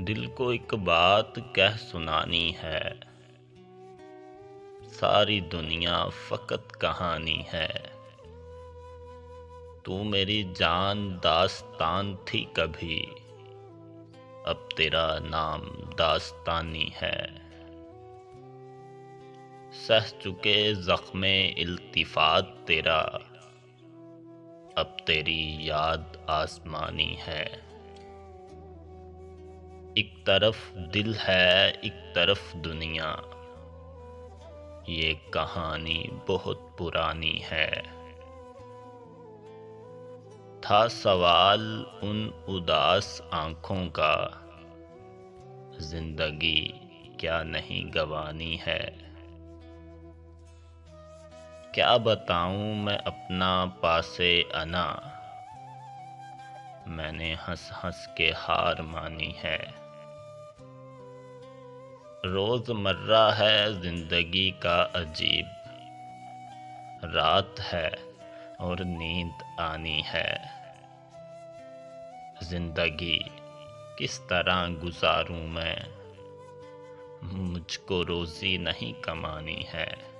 دل کو ایک بات کہہ سنانی ہے، ساری دنیا فقط کہانی ہے۔ تو میری جان داستان تھی کبھی، اب تیرا نام داستانی ہے۔ سہ چکے زخم التفات تیرا، اب تیری یاد آسمانی ہے۔ ایک طرف دل ہے ایک طرف دنیا، یہ کہانی بہت پرانی ہے۔ تھا سوال ان اداس آنکھوں کا، زندگی کیا نہیں گنوانی ہے۔ کیا بتاؤں میں اپنا پاسِ انا، میں نے ہنس ہنس کے ہار مانی ہے۔ روز مرہ ہے زندگی کا عجیب، رات ہے اور نیند آنی ہے۔ زندگی کس طرح گزاروں میں، مجھ کو روزی نہیں کمانی ہے۔